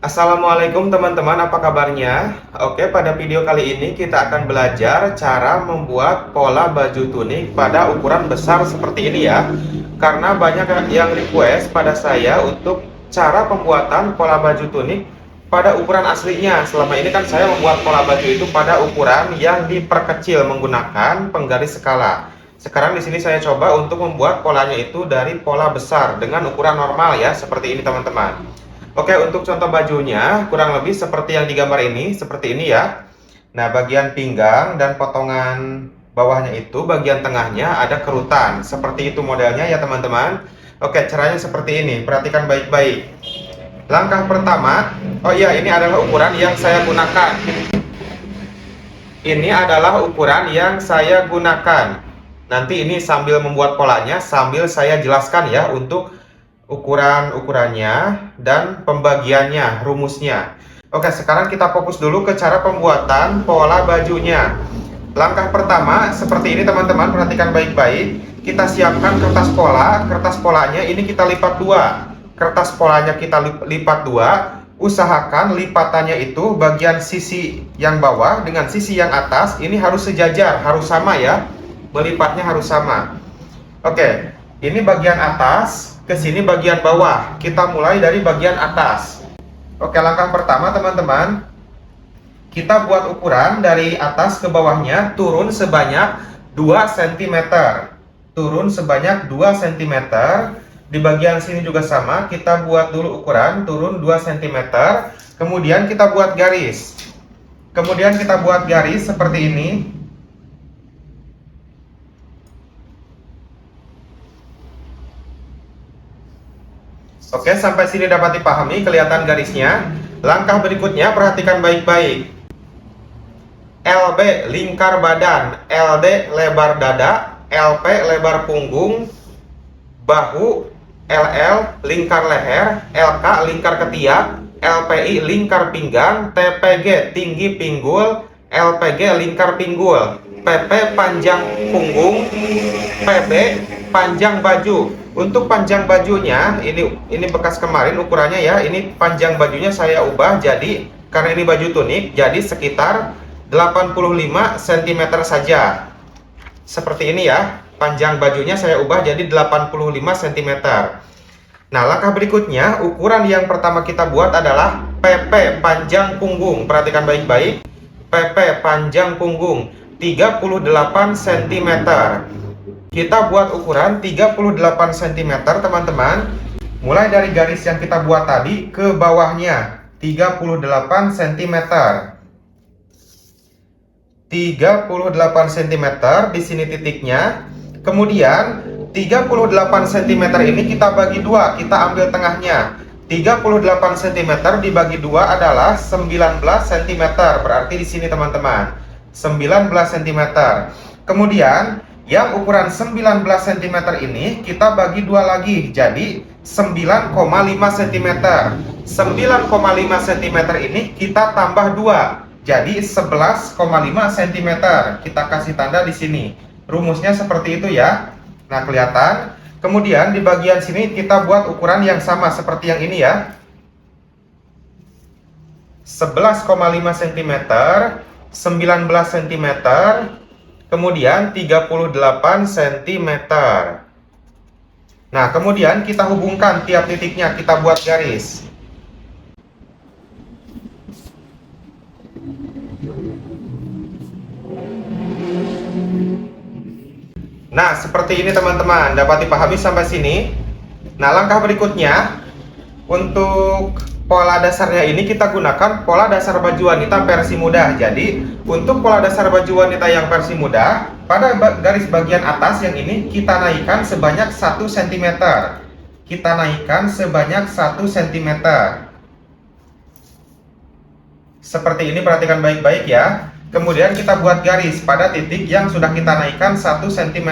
Assalamualaikum teman-teman, apa kabarnya? Oke, pada video kali ini kita akan belajar cara membuat pola baju tunik pada ukuran besar seperti ini ya. Karena banyak yang request pada saya untuk cara pembuatan pola baju tunik pada ukuran aslinya. Selama ini kan saya membuat pola baju itu pada ukuran yang diperkecil menggunakan penggaris skala. Sekarang di sini saya coba untuk membuat polanya itu dari pola besar dengan ukuran normal ya, seperti ini teman-teman. Oke, untuk contoh bajunya kurang lebih seperti yang digambar ini, seperti ini ya. Nah, bagian pinggang dan potongan bawahnya itu, bagian tengahnya ada kerutan. Seperti itu modelnya ya teman-teman. Oke, caranya seperti ini, perhatikan baik-baik. Langkah pertama, oh iya, ini adalah ukuran yang saya gunakan. Ini adalah ukuran yang saya gunakan. Nanti ini sambil membuat polanya, sambil saya jelaskan ya untuk ukuran-ukurannya dan pembagiannya, rumusnya. Oke, sekarang kita fokus dulu ke cara pembuatan pola bajunya. Langkah pertama seperti ini teman-teman, perhatikan baik-baik. Kita siapkan kertas pola. Kertas polanya ini kita lipat dua. Kertas polanya kita lipat dua. Usahakan lipatannya itu bagian sisi yang bawah dengan sisi yang atas ini harus sejajar, harus sama ya. Melipatnya harus sama. Oke, ini bagian atas, ke sini bagian bawah. Kita mulai dari bagian atas. Oke, langkah pertama teman-teman, kita buat ukuran dari atas ke bawahnya turun sebanyak 2 cm. Turun sebanyak 2 cm. Di bagian sini juga sama, kita buat dulu ukuran turun 2 cm. Kemudian kita buat garis. Kemudian kita buat garis seperti ini. Oke, sampai sini dapat dipahami, kelihatan garisnya. Langkah berikutnya, perhatikan baik-baik. LB lingkar badan, LD lebar dada, LP lebar punggung, bahu, LL lingkar leher, LK lingkar ketiak, LPI lingkar pinggang, TPG tinggi pinggul, LPG lingkar pinggul, PP panjang punggung, PB panjang baju. Untuk panjang bajunya ini bekas kemarin ukurannya ya. Ini panjang bajunya saya ubah jadi, karena ini baju tunik, jadi sekitar 85 cm saja. Seperti ini ya. Panjang bajunya saya ubah jadi 85 cm. Nah, langkah berikutnya, ukuran yang pertama kita buat adalah PP panjang punggung. Perhatikan baik-baik. PP panjang punggung 38 cm. Kita buat ukuran 38 cm teman-teman. Mulai dari garis yang kita buat tadi ke bawahnya 38 cm. 38 cm di sini titiknya. Kemudian 38 cm ini kita bagi dua, kita ambil tengahnya. 38 cm dibagi dua adalah 19 cm. Berarti di sini teman-teman 19 cm. Kemudian yang ukuran 19 cm ini kita bagi dua lagi, jadi 9,5 cm. 9,5 cm ini kita tambah dua, jadi 11,5 cm. Kita kasih tanda di sini. Rumusnya seperti itu ya. Nah, kelihatan. Kemudian di bagian sini kita buat ukuran yang sama seperti yang ini ya. 11,5 cm, 19 cm, kemudian 38 cm. Nah, kemudian kita hubungkan tiap titiknya, kita buat garis. Nah, seperti ini teman-teman, dapat dipahami sampai sini. Nah, langkah berikutnya, untuk pola dasarnya ini kita gunakan pola dasar baju wanita versi mudah. Jadi, untuk pola dasar baju wanita yang versi mudah, pada garis bagian atas yang ini kita naikkan sebanyak 1 cm. Kita naikkan sebanyak 1 cm. Seperti ini, perhatikan baik-baik ya. Kemudian kita buat garis pada titik yang sudah kita naikkan 1 cm.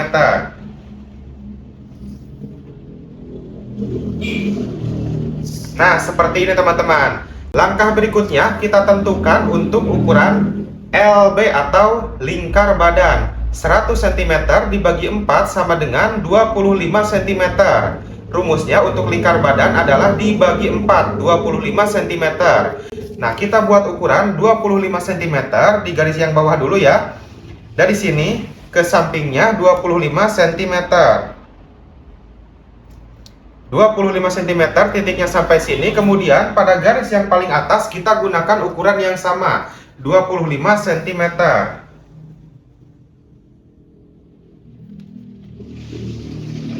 Nah, seperti ini teman-teman. Langkah berikutnya kita tentukan untuk ukuran LB atau lingkar badan. 100 cm dibagi 4 sama dengan 25 cm. rumusnya untuk lingkar badan adalah dibagi 4, 25 cm. Nah, kita buat ukuran 25 cm di garis yang bawah dulu ya. Dari sini ke sampingnya 25 cm. 25 cm titiknya sampai sini. Kemudian pada garis yang paling atas kita gunakan ukuran yang sama, 25 cm.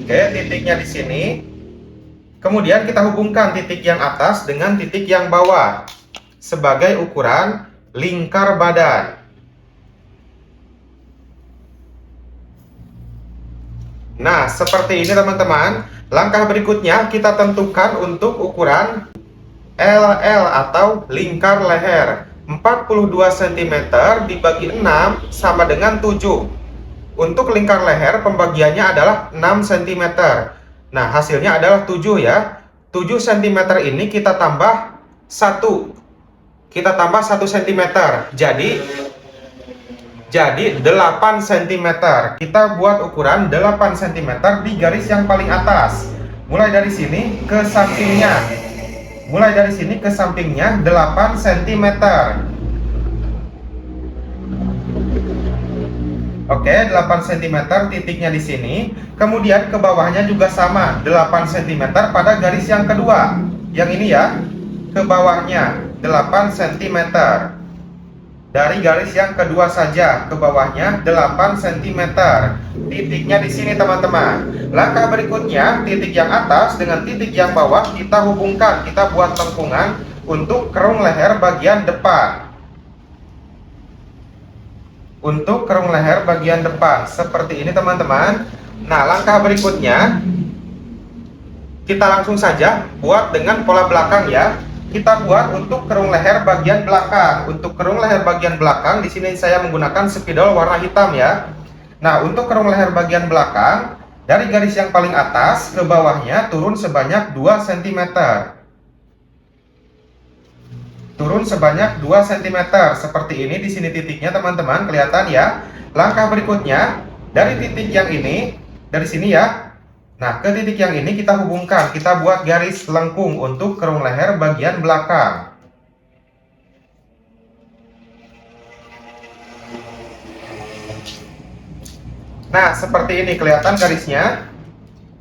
Oke, titiknya di sini. Kemudian kita hubungkan titik yang atas dengan titik yang bawah sebagai ukuran lingkar badan. Nah, seperti ini teman-teman. Langkah berikutnya kita tentukan untuk ukuran LL atau lingkar leher. 42 cm dibagi 6 sama dengan 7. Untuk lingkar leher pembagiannya adalah 6 cm. Nah, hasilnya adalah 7 ya. 7 cm ini kita tambah 1. Kita tambah 1 cm. Jadi 8 cm. Kita buat ukuran 8 cm di garis yang paling atas. Mulai dari sini ke sampingnya. 8 cm. Oke, 8 cm titiknya di sini. Kemudian ke bawahnya juga sama, 8 cm pada garis yang kedua. Yang ini ya, ke bawahnya 8 cm. Dari garis yang kedua saja ke bawahnya 8 cm. Titiknya di sini teman-teman. Langkah berikutnya, titik yang atas dengan titik yang bawah kita hubungkan. Kita buat lengkungan untuk kerung leher bagian depan. Seperti ini teman-teman. Nah, langkah berikutnya kita langsung saja buat dengan pola belakang ya. Kita buat untuk kerung leher bagian belakang. Untuk kerung leher bagian belakang di sini saya menggunakan spidol warna hitam ya. Nah, untuk kerung leher bagian belakang dari garis yang paling atas ke bawahnya turun sebanyak 2 cm. Turun sebanyak 2 cm seperti ini. Di sini titiknya teman-teman, kelihatan ya. Langkah berikutnya dari titik yang ini, dari sini ya. Nah, ke titik yang ini kita hubungkan, kita buat garis lengkung untuk kerung leher bagian belakang. Nah, seperti ini kelihatan garisnya.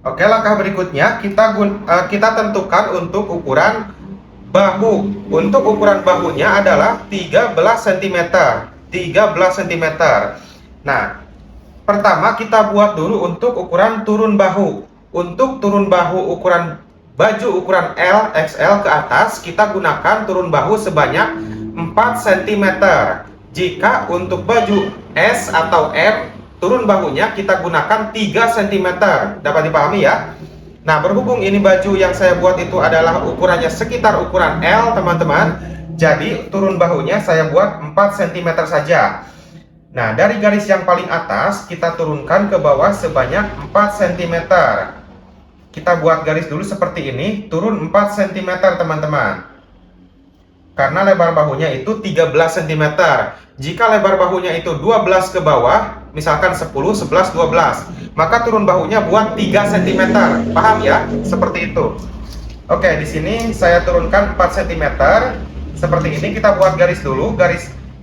Oke, langkah berikutnya kita tentukan untuk ukuran bahu. Untuk ukuran bahunya adalah 13 cm. 13 cm. Nah, pertama kita buat dulu untuk ukuran turun bahu. Untuk turun bahu ukuran baju ukuran L, XL ke atas, kita gunakan turun bahu sebanyak 4 cm. Jika untuk baju S atau M, turun bahunya kita gunakan 3 cm. Dapat dipahami ya? Nah, berhubung ini baju yang saya buat itu adalah ukurannya sekitar ukuran L, teman-teman. Jadi, turun bahunya saya buat 4 cm saja. Nah, dari garis yang paling atas, kita turunkan ke bawah sebanyak 4 cm. Kita buat garis dulu seperti ini, turun 4 cm teman-teman. Karena lebar bahunya itu 13 cm. Jika lebar bahunya itu 12 ke bawah, misalkan 10, 11, 12, maka turun bahunya buat 3 cm. Paham ya? Seperti itu. Oke, di sini saya turunkan 4 cm. Seperti ini kita buat garis dulu.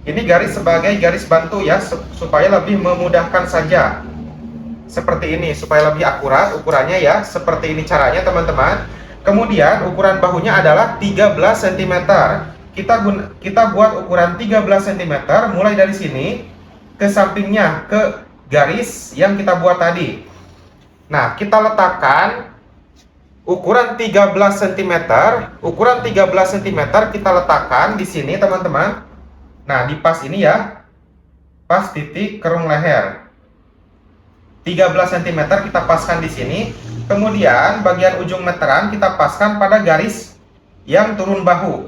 Ini garis sebagai garis bantu ya, supaya lebih memudahkan saja. Seperti ini, supaya lebih akurat ukurannya ya. Seperti ini caranya teman-teman. Kemudian ukuran bahunya adalah 13 cm. Kita buat ukuran 13 cm mulai dari sini ke sampingnya, ke garis yang kita buat tadi. Nah, kita letakkan ukuran 13 cm. Ukuran 13 cm kita letakkan di sini teman-teman. Nah, di pas ini ya, pas titik kerung leher. 13 cm kita paskan di sini. Kemudian bagian ujung meteran kita paskan pada garis yang turun bahu.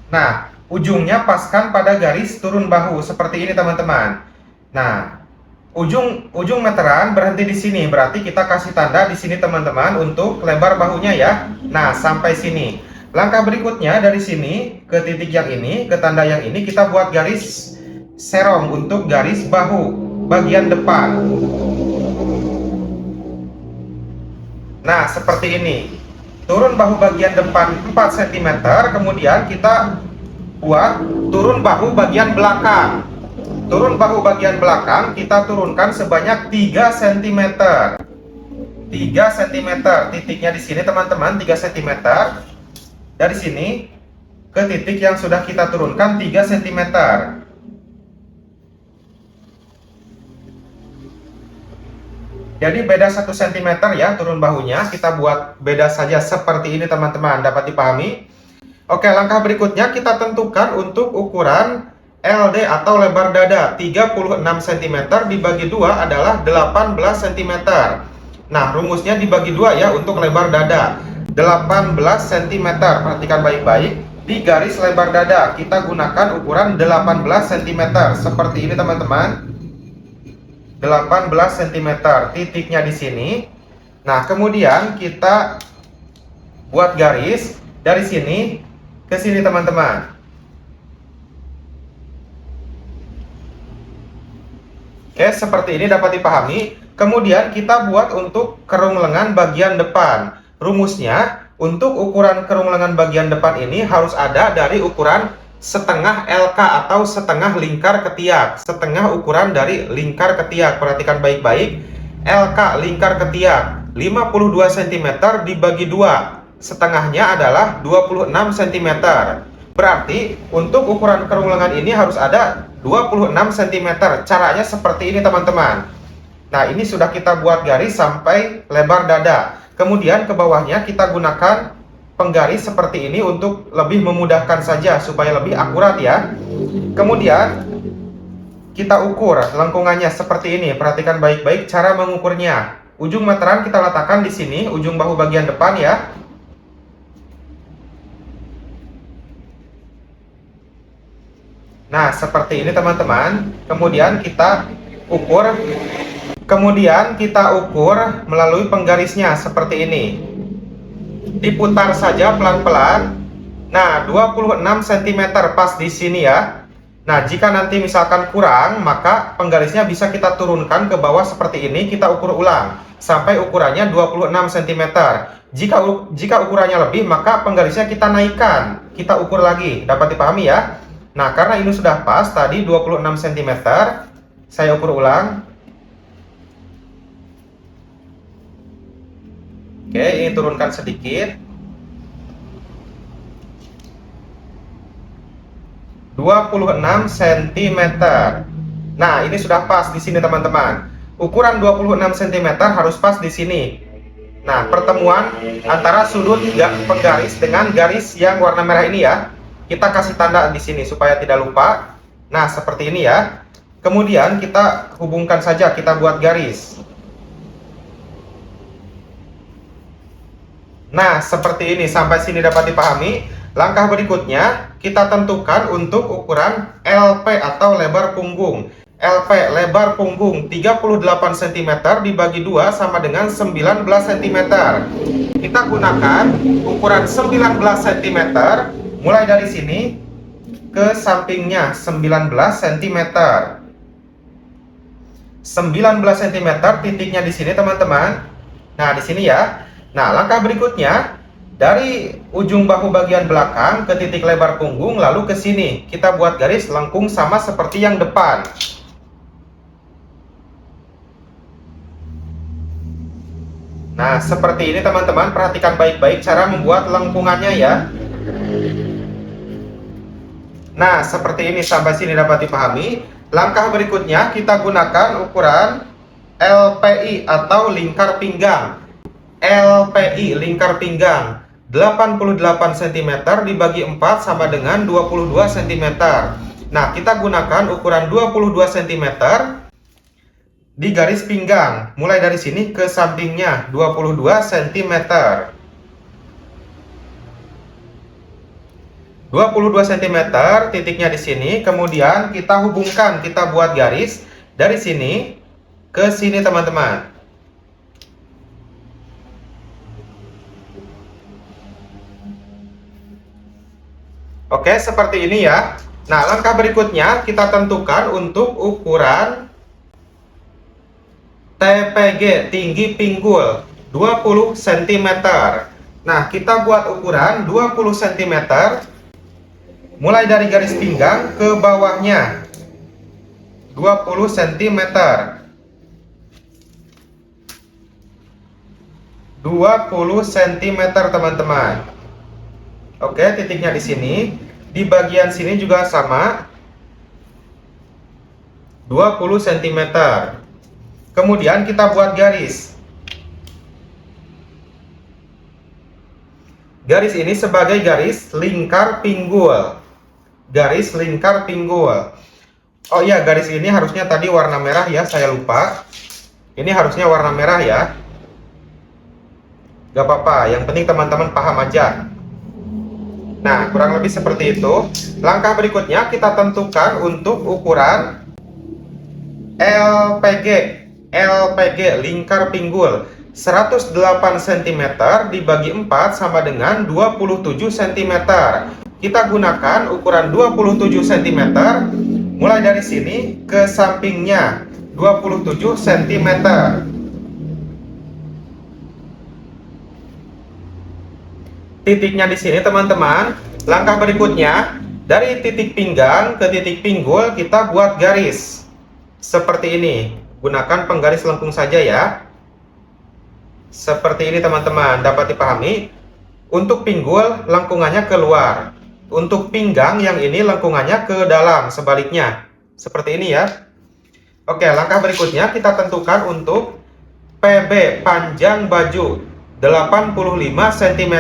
Nah, ujungnya paskan pada garis turun bahu seperti ini teman-teman. Nah, ujung meteran berhenti di sini, berarti kita kasih tanda di sini teman-teman untuk lebar bahunya ya. Nah, sampai sini. Langkah berikutnya dari sini ke titik yang ini, ke tanda yang ini kita buat garis serong untuk garis bahu bagian depan. Nah, seperti ini. Turun bahu bagian depan 4 cm, kemudian kita buat turun bahu bagian belakang. Turun bahu bagian belakang kita turunkan sebanyak 3 cm. 3 cm. Titiknya di sini teman-teman, 3 cm. Dari sini ke titik yang sudah kita turunkan 3 cm. Jadi beda 1 cm ya turun bahunya. Kita buat beda saja seperti ini teman-teman, dapat dipahami? Oke, langkah berikutnya kita tentukan untuk ukuran LD atau lebar dada. 36 cm dibagi 2 adalah 18 cm. Nah, rumusnya dibagi 2 ya untuk lebar dada. 18 cm, perhatikan baik-baik. Di garis lebar dada kita gunakan ukuran 18 cm. Seperti ini teman-teman. 18 cm, titiknya di sini. Nah, kemudian kita buat garis dari sini ke sini teman-teman. Oke, seperti ini dapat dipahami. Kemudian kita buat untuk kerung lengan bagian depan. Rumusnya, untuk ukuran kerung lengan bagian depan ini harus ada dari ukuran setengah LK atau setengah lingkar ketiak. Setengah ukuran dari lingkar ketiak. Perhatikan baik-baik. LK lingkar ketiak 52 cm dibagi 2. Setengahnya adalah 26 cm. Berarti untuk ukuran kerung lengan ini harus ada 26 cm. Caranya seperti ini teman-teman. Nah, ini sudah kita buat garis sampai lebar dada. Kemudian ke bawahnya kita gunakan penggaris seperti ini untuk lebih memudahkan saja supaya lebih akurat ya. Kemudian kita ukur lengkungannya seperti ini. Perhatikan baik-baik cara mengukurnya. Ujung meteran kita letakkan di sini, ujung bahu bagian depan ya. Nah, seperti ini teman-teman. Kemudian kita ukur. Kemudian kita ukur melalui penggarisnya seperti ini. Diputar saja pelan-pelan. Nah, 26 cm pas di sini ya. Nah, jika nanti misalkan kurang, maka penggarisnya bisa kita turunkan ke bawah seperti ini. Kita ukur ulang sampai ukurannya 26 cm. Jika ukurannya lebih, maka penggarisnya kita naikkan. Kita ukur lagi. Dapat dipahami ya? Nah, karena ini sudah pas tadi 26 cm, saya ukur ulang. Oke, ini turunkan sedikit. 26 cm. Nah, ini sudah pas di sini teman-teman. Ukuran 26 cm harus pas di sini. Nah, pertemuan antara sudut penggaris dengan garis yang warna merah ini ya. Kita kasih tanda di sini supaya tidak lupa. Nah, seperti ini ya. Kemudian kita hubungkan saja, kita buat garis. Nah, seperti ini. Sampai sini dapat dipahami. Langkah berikutnya, kita tentukan untuk ukuran LP atau lebar punggung. LP, lebar punggung 38 cm dibagi 2 sama dengan 19 cm. Kita gunakan ukuran 19 cm, mulai dari sini ke sampingnya 19 cm. 19 cm, titiknya di sini teman-teman. Nah, di sini ya. Nah, langkah berikutnya dari ujung bahu bagian belakang ke titik lebar punggung lalu ke sini. Kita buat garis lengkung sama seperti yang depan. Nah, seperti ini teman-teman, perhatikan baik-baik cara membuat lengkungannya ya. Nah, seperti ini. Sampai sini dapat dipahami. Langkah berikutnya kita gunakan ukuran LPI atau lingkar pinggang. LPI lingkar pinggang 88 cm dibagi 4 sama dengan 22 cm. Nah, kita gunakan ukuran 22 cm di garis pinggang, mulai dari sini ke sampingnya 22 cm. 22 cm, titiknya di sini. Kemudian kita hubungkan, kita buat garis dari sini ke sini teman-teman. Oke, seperti ini ya. Nah, langkah berikutnya kita tentukan untuk ukuran TPG, tinggi pinggul. 20 cm. Nah, kita buat ukuran 20 cm mulai dari garis pinggang ke bawahnya 20 cm. 20 cm teman-teman. Oke, titiknya di sini. Di bagian sini juga sama 20 cm. Kemudian kita buat garis. Garis ini sebagai garis lingkar pinggul. Garis lingkar pinggul. Oh iya, garis ini harusnya tadi warna merah ya, saya lupa. Ini harusnya warna merah ya. Gak apa-apa, yang penting teman-teman paham aja. Nah, kurang lebih seperti itu. Langkah berikutnya kita tentukan untuk ukuran LPG. LPG lingkar pinggul 108 cm dibagi 4 sama dengan 27 cm. Kita gunakan ukuran 27 cm mulai dari sini ke sampingnya 27 cm. Titiknya di sini teman-teman. Langkah berikutnya dari titik pinggang ke titik pinggul kita buat garis seperti ini. Gunakan penggaris lengkung saja ya. Seperti ini teman-teman, dapat dipahami. Untuk pinggul lengkungannya keluar. Untuk pinggang yang ini lengkungannya ke dalam, sebaliknya. Seperti ini ya. Oke, langkah berikutnya kita tentukan untuk PB panjang baju 85 cm.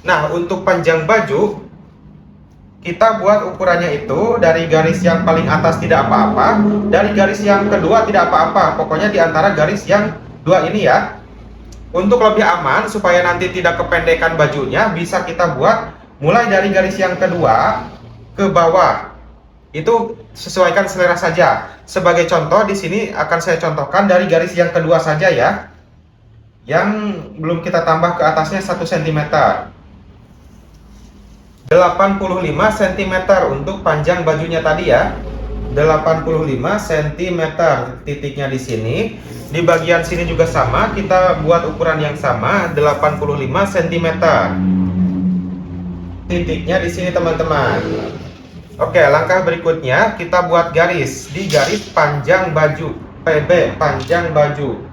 Nah, untuk panjang baju kita buat ukurannya itu dari garis yang paling atas tidak apa-apa, dari garis yang kedua tidak apa-apa. Pokoknya di antara garis yang dua ini ya. Untuk lebih aman supaya nanti tidak kependekan bajunya, bisa kita buat mulai dari garis yang kedua ke bawah. Itu sesuaikan selera saja. Sebagai contoh di sini akan saya contohkan dari garis yang kedua saja ya. Yang belum kita tambah ke atasnya 1 cm. 85 cm untuk panjang bajunya tadi ya. 85 cm titiknya di sini. Di bagian sini juga sama, kita buat ukuran yang sama 85 cm. Titiknya di sini teman-teman. Oke, langkah berikutnya kita buat garis di garis panjang baju, PB panjang baju.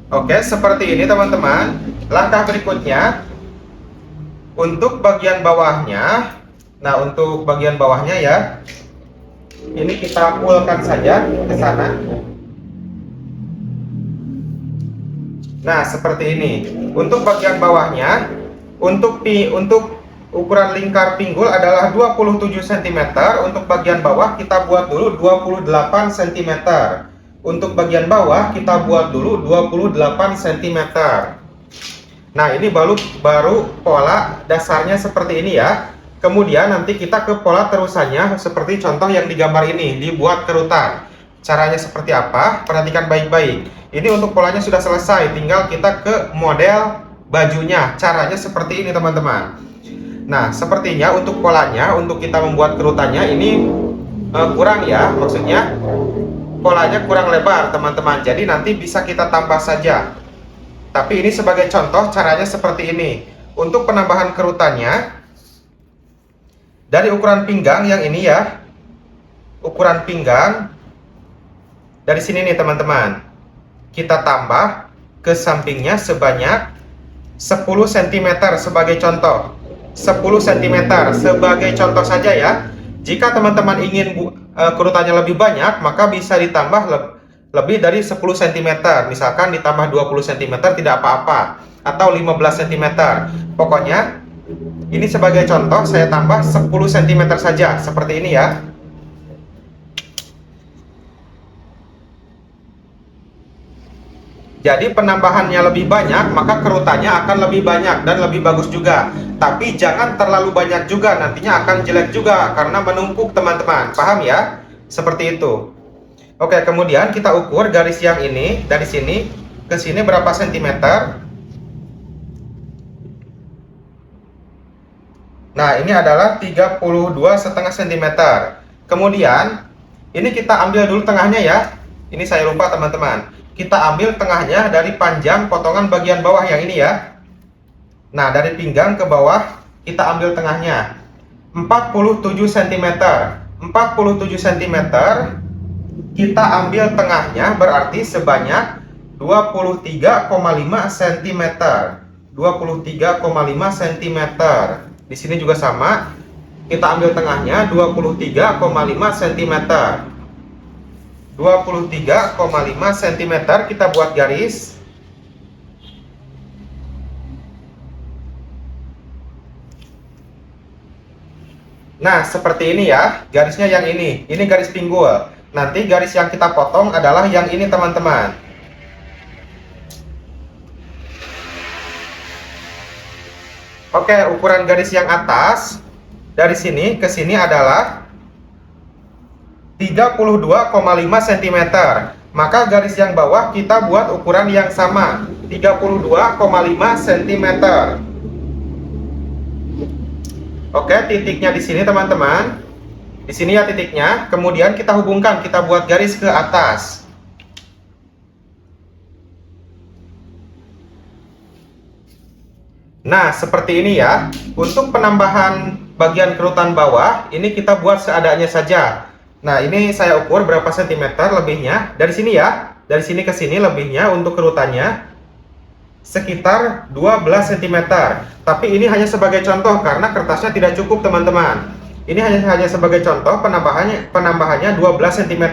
Oke, seperti ini teman-teman. Langkah berikutnya untuk bagian bawahnya. Nah, untuk bagian bawahnya ya, ini kita pulkan saja ke sana. Nah, seperti ini. Untuk bagian bawahnya, untuk ukuran lingkar pinggul adalah 27 cm. Untuk bagian bawah kita buat dulu 28 cm. Untuk bagian bawah kita buat dulu 28 cm. Nah, ini baru pola dasarnya seperti ini ya. Kemudian nanti kita ke pola terusannya seperti contoh yang digambar ini, dibuat kerutan. Caranya seperti apa? Perhatikan baik-baik. Ini untuk polanya sudah selesai, tinggal kita ke model bajunya. Caranya seperti ini teman-teman. Nah, sepertinya untuk polanya, untuk kita membuat kerutannya ini kurang ya, maksudnya polanya kurang lebar teman-teman. Jadi nanti bisa kita tambah saja. Tapi ini sebagai contoh caranya seperti ini. Untuk penambahan kerutannya dari ukuran pinggang yang ini ya. Ukuran pinggang dari sini nih teman-teman. Kita tambah ke sampingnya sebanyak 10 cm sebagai contoh. 10 cm sebagai contoh saja ya. Jika teman-teman ingin kerutannya lebih banyak, maka bisa ditambah lebih dari 10 cm. Misalkan ditambah 20 cm tidak apa-apa, atau 15 cm. Pokoknya ini sebagai contoh saya tambah 10 cm saja, seperti ini ya. Jadi penambahannya lebih banyak, maka kerutannya akan lebih banyak dan lebih bagus juga. Tapi jangan terlalu banyak juga, nantinya akan jelek juga karena menumpuk teman-teman. Paham ya? Seperti itu. Oke, kemudian kita ukur garis yang ini dari sini ke sini berapa sentimeter. Nah, ini adalah 32,5 cm. Kemudian, ini kita ambil dulu tengahnya ya. Ini saya lupa teman-teman. Kita ambil tengahnya dari panjang potongan bagian bawah yang ini ya. Nah, dari pinggang ke bawah, kita ambil tengahnya. 47 cm. 47 cm. Kita ambil tengahnya berarti sebanyak 23,5 cm. 23,5 cm. Di sini juga sama. Kita ambil tengahnya 23,5 cm. 23,5 cm kita buat garis. Nah, seperti ini ya. Garisnya yang ini. Ini garis pinggul. Nanti garis yang kita potong adalah yang ini, teman-teman. Oke, ukuran garis yang atas dari sini ke sini adalah 32,5 cm. Maka garis yang bawah kita buat ukuran yang sama, 32,5 cm. Oke, titiknya di sini, teman-teman. Di sini ya titiknya. Kemudian kita hubungkan, kita buat garis ke atas. Nah, seperti ini ya. Untuk penambahan bagian kerutan bawah, ini kita buat seadanya saja. Nah, ini saya ukur berapa sentimeter lebihnya. Dari sini ya. Dari sini ke sini lebihnya untuk kerutannya sekitar 12 cm. Tapi ini hanya sebagai contoh karena kertasnya tidak cukup, teman-teman. Ini hanya sebagai contoh penambahannya 12 cm.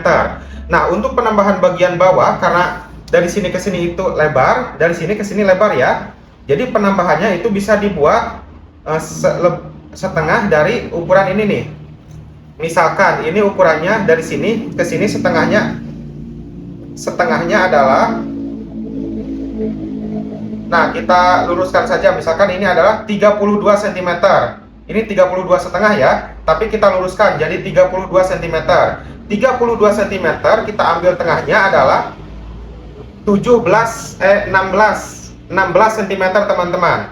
Nah, untuk penambahan bagian bawah karena dari sini ke sini itu lebar, dari sini ke sini lebar ya. Jadi penambahannya itu bisa dibuat setengah dari ukuran ini nih. Misalkan ini ukurannya dari sini ke sini setengahnya adalah, nah kita luruskan saja, misalkan ini adalah 32 cm. Ini 32,5 ya, tapi kita luruskan jadi 32 cm. 32 cm kita ambil tengahnya adalah 16 cm, teman-teman.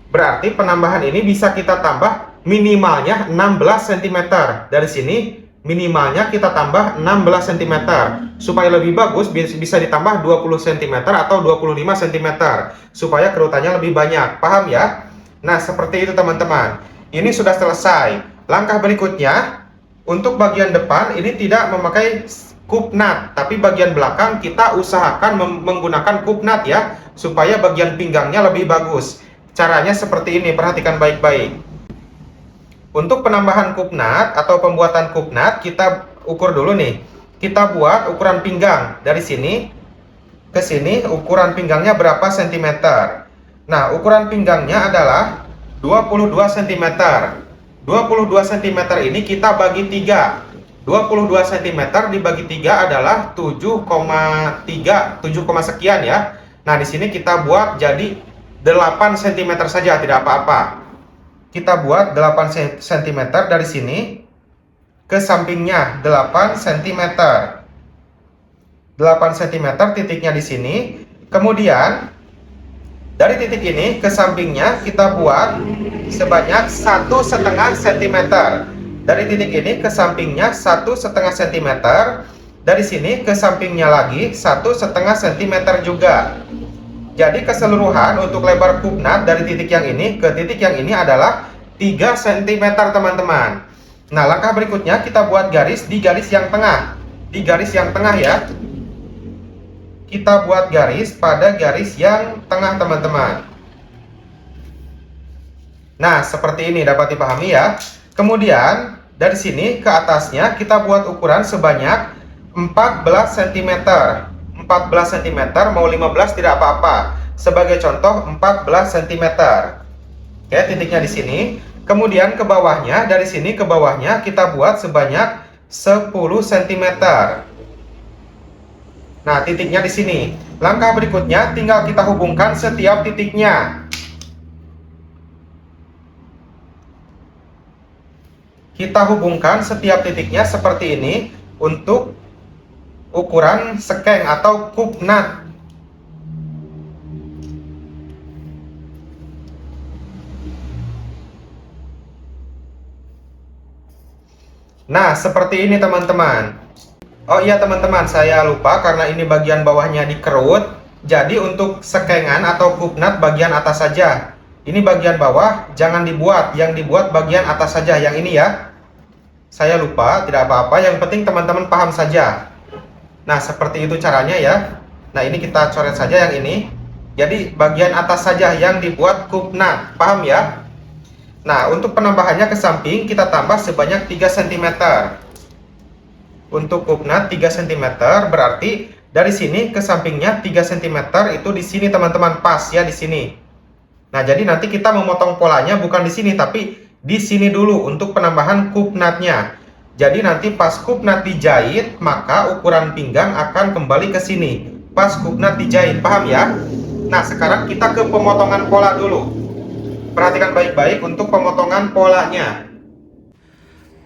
Berarti penambahan ini bisa kita tambah minimalnya 16 cm. Dari sini minimalnya kita tambah 16 cm. Supaya lebih bagus bisa ditambah 20 cm atau 25 cm supaya kerutannya lebih banyak. Paham ya? Nah, seperti itu, teman-teman. Ini sudah selesai. Langkah berikutnya, untuk bagian depan ini tidak memakai cup nut, tapi bagian belakang kita usahakan menggunakan cup nut ya, supaya bagian pinggangnya lebih bagus. Caranya seperti ini, perhatikan baik-baik. Untuk penambahan cup nut atau pembuatan cup nut, kita ukur dulu nih. Kita buat ukuran pinggang. Dari sini ke sini ukuran pinggangnya berapa sentimeter. Nah, ukuran pinggangnya adalah 22 cm. 22 cm ini kita bagi 3. 22 cm dibagi 3 adalah 7,3, 7, sekian ya. Nah, di sini kita buat jadi 8 cm saja, tidak apa-apa. Kita buat 8 cm dari sini ke sampingnya 8 cm. 8 cm titiknya di sini. Kemudian dari titik ini ke sampingnya kita buat sebanyak 1,5 cm. Dari titik ini ke sampingnya 1,5 cm. Dari sini ke sampingnya lagi 1,5 cm juga. Jadi keseluruhan untuk lebar cup nut dari titik yang ini ke titik yang ini adalah 3 cm, teman-teman. Nah, langkah berikutnya kita buat garis di garis yang tengah. Di garis yang tengah ya. Kita buat garis pada garis yang tengah, teman-teman. Nah, seperti ini dapat dipahami ya. Kemudian dari sini ke atasnya kita buat ukuran sebanyak 14 cm. 14 cm, mau 15 tidak apa-apa. Sebagai contoh 14 cm. Oke, titiknya di sini. Kemudian ke bawahnya, dari sini ke bawahnya kita buat sebanyak 10 cm. Nah, titiknya di sini. Langkah berikutnya tinggal kita hubungkan setiap titiknya. Kita hubungkan setiap titiknya seperti ini untuk ukuran sekeng atau cup nut. Nah, seperti ini teman-teman. Oh iya teman-teman, saya lupa karena ini bagian bawahnya dikerut. Jadi untuk sekengan atau kupnat bagian atas saja. Ini bagian bawah jangan dibuat, yang dibuat bagian atas saja. Yang ini ya. Saya lupa, tidak apa-apa. Yang penting teman-teman paham saja. Nah, seperti itu caranya ya. Nah, ini kita coret saja yang ini. Jadi bagian atas saja yang dibuat kupnat. Paham ya? Nah, untuk penambahannya ke samping kita tambah sebanyak 3 cm. Untuk kupnat 3 cm berarti dari sini ke sampingnya 3 cm itu di sini teman-teman, pas ya di sini. Nah, jadi nanti kita memotong polanya bukan di sini tapi di sini dulu untuk penambahan kupnatnya. Jadi nanti pas kupnat dijahit maka ukuran pinggang akan kembali ke sini. Pas kupnat dijahit, paham ya? Nah, sekarang kita ke pemotongan pola dulu. Perhatikan baik-baik untuk pemotongan polanya.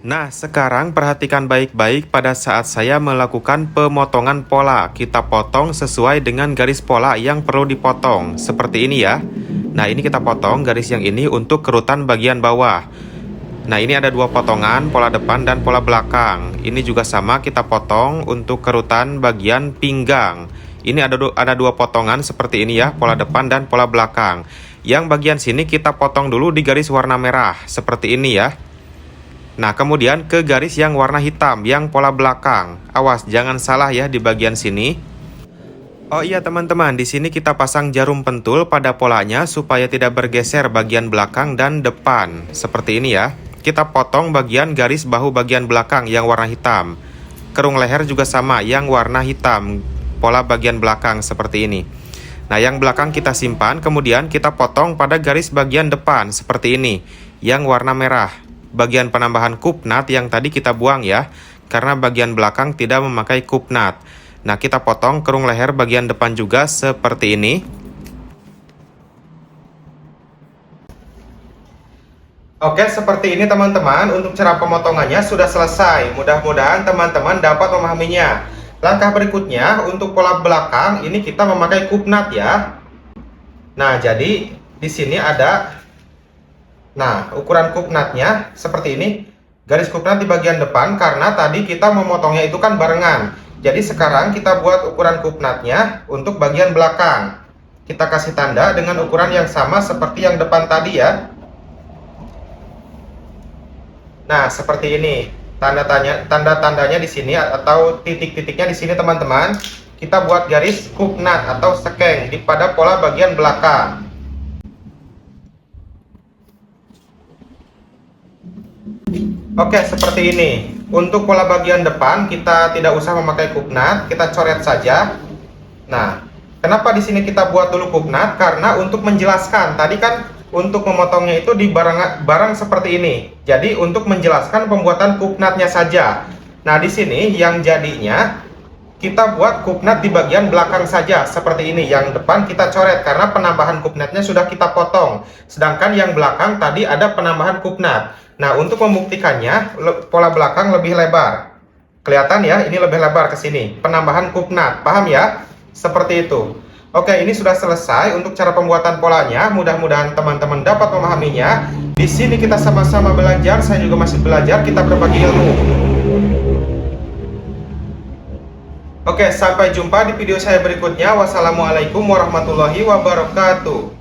Nah, sekarang perhatikan baik-baik pada saat saya melakukan pemotongan pola. Kita potong sesuai dengan garis pola yang perlu dipotong. Seperti ini ya. Nah, ini kita potong garis yang ini untuk kerutan bagian bawah. Nah, ini ada dua potongan, pola depan dan pola belakang. Ini juga sama kita potong untuk kerutan bagian pinggang. Ini ada dua potongan seperti ini ya, pola depan dan pola belakang. Yang bagian sini kita potong dulu di garis warna merah, seperti ini ya. Nah, kemudian ke garis yang warna hitam, yang pola belakang. Awas, jangan salah ya di bagian sini. Oh iya teman-teman, di sini kita pasang jarum pentul pada polanya supaya tidak bergeser bagian belakang dan depan. Seperti ini ya. Kita potong bagian garis bahu bagian belakang yang warna hitam. Kerung leher juga sama, yang warna hitam. Pola bagian belakang seperti ini. Nah, yang belakang kita simpan, kemudian kita potong pada garis bagian depan seperti ini, yang warna merah. Bagian penambahan kupnat yang tadi kita buang ya, karena bagian belakang tidak memakai kupnat. Nah, kita potong kerung leher bagian depan juga seperti ini. Oke, seperti ini teman-teman. Untuk cara pemotongannya sudah selesai. Mudah-mudahan teman-teman dapat memahaminya. Langkah berikutnya untuk pola belakang ini kita memakai kupnat ya. Nah, jadi di sini ada, nah, ukuran kupnatnya seperti ini. Garis kupnat di bagian depan karena tadi kita memotongnya itu kan barengan. Jadi sekarang kita buat ukuran kupnatnya untuk bagian belakang. Kita kasih tanda dengan ukuran yang sama seperti yang depan tadi ya. Nah, seperti ini. Tanda-tandanya di sini atau titik-titiknya di sini teman-teman. Kita buat garis kupnat atau sekeng di pada pola bagian belakang. Oke, seperti ini. Untuk pola bagian depan kita tidak usah memakai kupnat, kita coret saja. Nah, kenapa di sini kita buat dulu kupnat? Karena untuk menjelaskan. Tadi kan untuk memotongnya itu di barang seperti ini. Jadi untuk menjelaskan pembuatan kupnatnya saja. Nah, di sini yang jadinya kita buat kupnat di bagian belakang saja seperti ini. Yang depan kita coret karena penambahan kupnatnya sudah kita potong. Sedangkan yang belakang tadi ada penambahan kupnat. Nah, untuk membuktikannya, pola belakang lebih lebar. Kelihatan ya, ini lebih lebar ke sini. Penambahan kupnat, paham ya? Seperti itu. Oke, ini sudah selesai untuk cara pembuatan polanya. Mudah-mudahan teman-teman dapat memahaminya. Di sini kita sama-sama belajar, saya juga masih belajar, kita berbagi ilmu. Oke, sampai jumpa di video saya berikutnya. Wassalamualaikum warahmatullahi wabarakatuh.